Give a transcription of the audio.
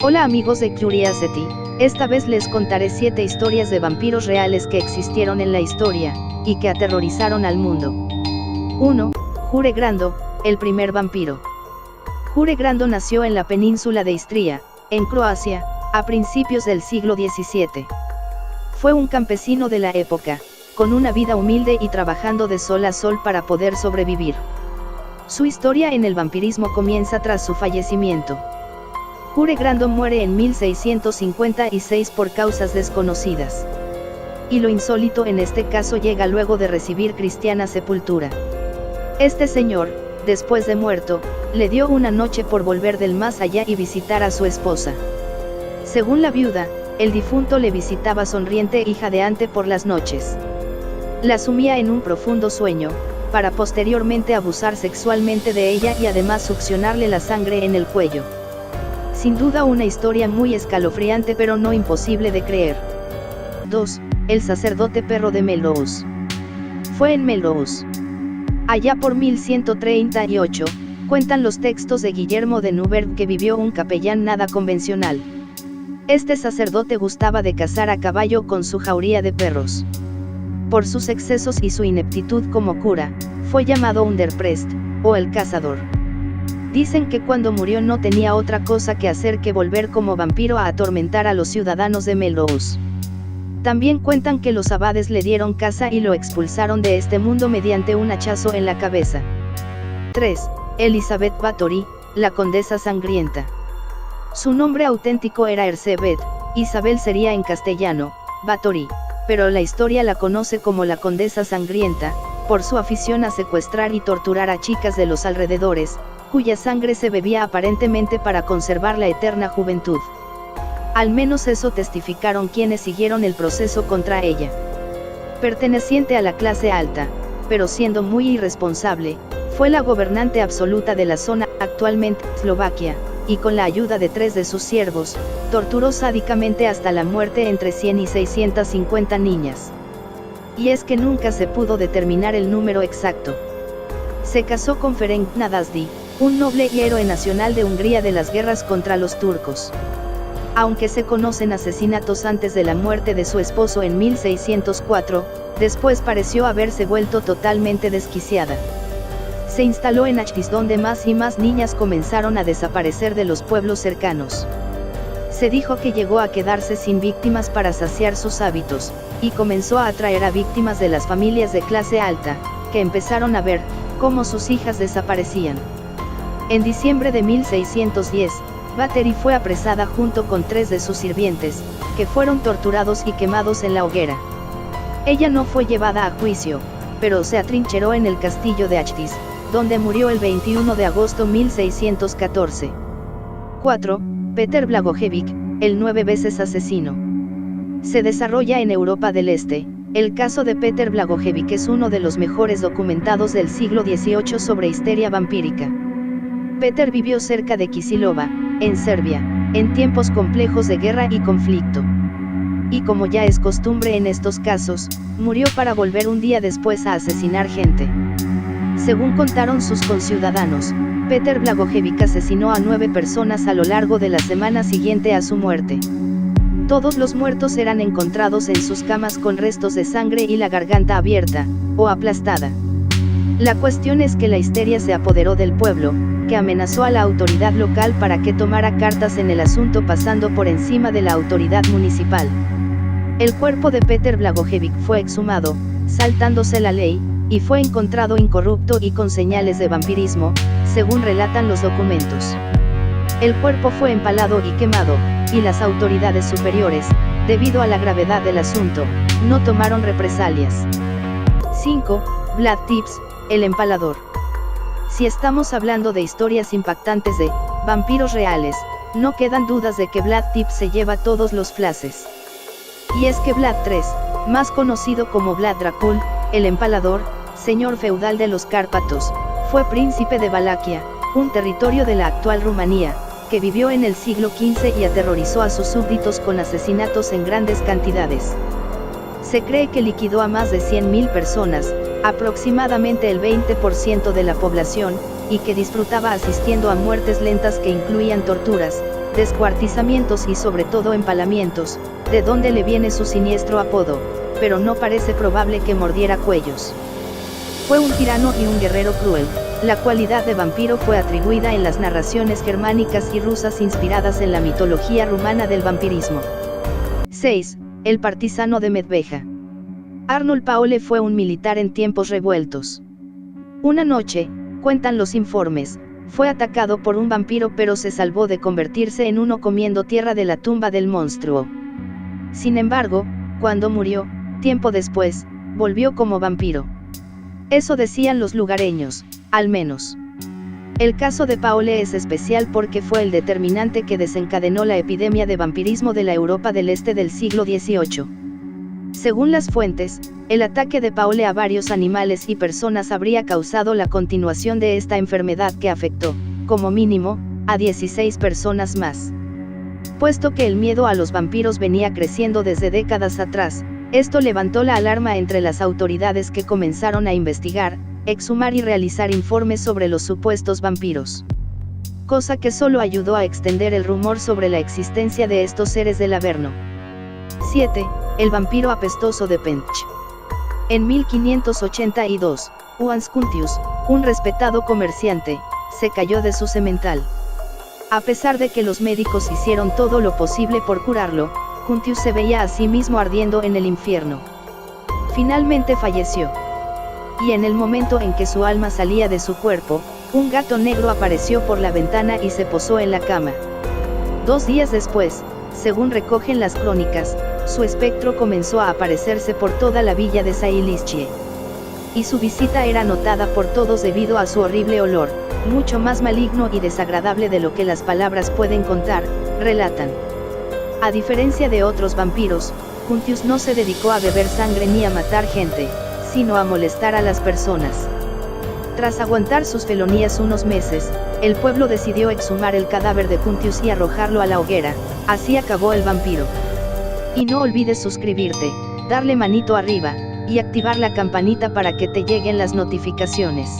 Hola amigos de Curiosity, esta vez les contaré 7 historias de vampiros reales que existieron en la historia, y que aterrorizaron al mundo. 1. Jure Grando, el primer vampiro. Jure Grando nació en la península de Istria, en Croacia, a principios del siglo XVII. Fue un campesino de la época, con una vida humilde y trabajando de sol a sol para poder sobrevivir. Su historia en el vampirismo comienza tras su fallecimiento. Jure Grando muere en 1656 por causas desconocidas. Y lo insólito en este caso llega luego de recibir cristiana sepultura. Este señor, después de muerto, le dio una noche por volver del más allá y visitar a su esposa. Según la viuda, el difunto le visitaba sonriente y jadeante por las noches. La sumía en un profundo sueño, para posteriormente abusar sexualmente de ella y además succionarle la sangre en el cuello. Sin duda una historia muy escalofriante pero no imposible de creer. 2. El sacerdote perro de Melrose. Fue en Melrose. Allá por 1138, cuentan los textos de Guillermo de Newburgh que vivió un capellán nada convencional. Este sacerdote gustaba de cazar a caballo con su jauría de perros. Por sus excesos y su ineptitud como cura, fue llamado Underprest, o el cazador. Dicen que cuando murió no tenía otra cosa que hacer que volver como vampiro a atormentar a los ciudadanos de Melrose. También cuentan que los abades le dieron caza y lo expulsaron de este mundo mediante un hachazo en la cabeza. 3. Elizabeth Bathory, la condesa sangrienta. Su nombre auténtico era Elizabeth, Isabel sería en castellano, Bathory, pero la historia la conoce como la condesa sangrienta, por su afición a secuestrar y torturar a chicas de los alrededores, cuya sangre se bebía aparentemente para conservar la eterna juventud. Al menos eso testificaron quienes siguieron el proceso contra ella. Perteneciente a la clase alta, pero siendo muy irresponsable, fue la gobernante absoluta de la zona, actualmente Eslovaquia, y con la ayuda de 3 de sus siervos, torturó sádicamente hasta la muerte entre 100 y 650 niñas. Y es que nunca se pudo determinar el número exacto. Se casó con Ferenc Nadasdy, un noble y héroe nacional de Hungría de las guerras contra los turcos. Aunque se conocen asesinatos antes de la muerte de su esposo en 1604, después pareció haberse vuelto totalmente desquiciada. Se instaló en Achtis donde más y más niñas comenzaron a desaparecer de los pueblos cercanos. Se dijo que llegó a quedarse sin víctimas para saciar sus hábitos, y comenzó a atraer a víctimas de las familias de clase alta, que empezaron a ver cómo sus hijas desaparecían. En diciembre de 1610, Bathory fue apresada junto con 3 de sus sirvientes, que fueron torturados y quemados en la hoguera. Ella no fue llevada a juicio, pero se atrincheró en el castillo de Achtis, donde murió el 21 de agosto de 1614. 4. Peter Blagojevich, el 9 veces asesino. Se desarrolla en Europa del Este. El caso de Peter Blagojevich es uno de los mejores documentados del siglo XVIII sobre histeria vampírica. Peter vivió cerca de Kisilova, en Serbia, en tiempos complejos de guerra y conflicto. Y como ya es costumbre en estos casos, murió para volver un día después a asesinar gente. Según contaron sus conciudadanos, Peter Blagojevich asesinó a 9 personas a lo largo de la semana siguiente a su muerte. Todos los muertos eran encontrados en sus camas con restos de sangre y la garganta abierta, o aplastada. La cuestión es que la histeria se apoderó del pueblo, que amenazó a la autoridad local para que tomara cartas en el asunto pasando por encima de la autoridad municipal. El cuerpo de Peter Blagojevich fue exhumado, saltándose la ley, y fue encontrado incorrupto y con señales de vampirismo, según relatan los documentos. El cuerpo fue empalado y quemado, y las autoridades superiores, debido a la gravedad del asunto, no tomaron represalias. 5. Vlad Tepes, el empalador. Si estamos hablando de historias impactantes de vampiros reales, no quedan dudas de que Vlad Tepes se lleva todos los flashes. Y es que Vlad III, más conocido como Vlad Dracul, el empalador, señor feudal de los Cárpatos, fue príncipe de Valaquia, un territorio de la actual Rumanía, que vivió en el siglo XV y aterrorizó a sus súbditos con asesinatos en grandes cantidades. Se cree que liquidó a más de 100.000 personas, aproximadamente el 20% de la población, y que disfrutaba asistiendo a muertes lentas que incluían torturas, descuartizamientos y sobre todo empalamientos, de donde le viene su siniestro apodo, pero no parece probable que mordiera cuellos. Fue un tirano y un guerrero cruel. La cualidad de vampiro fue atribuida en las narraciones germánicas y rusas inspiradas en la mitología rumana del vampirismo. 6. El partisano de Medveja. Arnold Paole fue un militar en tiempos revueltos. Una noche, cuentan los informes, fue atacado por un vampiro pero se salvó de convertirse en uno comiendo tierra de la tumba del monstruo. Sin embargo, cuando murió, tiempo después, volvió como vampiro. Eso decían los lugareños, al menos. El caso de Paole es especial porque fue el determinante que desencadenó la epidemia de vampirismo de la Europa del Este del siglo XVIII. Según las fuentes, el ataque de Paole a varios animales y personas habría causado la continuación de esta enfermedad que afectó, como mínimo, a 16 personas más. Puesto que el miedo a los vampiros venía creciendo desde décadas atrás, esto levantó la alarma entre las autoridades que comenzaron a investigar, exhumar y realizar informes sobre los supuestos vampiros. Cosa que solo ayudó a extender el rumor sobre la existencia de estos seres del Averno. 7. El vampiro apestoso de Pench. En 1582, Johannes Cuntius, un respetado comerciante, se cayó de su semental. A pesar de que los médicos hicieron todo lo posible por curarlo, Cuntius se veía a sí mismo ardiendo en el infierno. Finalmente falleció. Y en el momento en que su alma salía de su cuerpo, un gato negro apareció por la ventana y se posó en la cama. 2 días después, según recogen las crónicas, su espectro comenzó a aparecerse por toda la villa de Sailischie. Y su visita era notada por todos debido a su horrible olor, mucho más maligno y desagradable de lo que las palabras pueden contar, relatan. A diferencia de otros vampiros, Cuntius no se dedicó a beber sangre ni a matar gente, sino a molestar a las personas. Tras aguantar sus felonías unos meses, el pueblo decidió exhumar el cadáver de Cuntius y arrojarlo a la hoguera. Así acabó el vampiro. Y no olvides suscribirte, darle manito arriba, y activar la campanita para que te lleguen las notificaciones.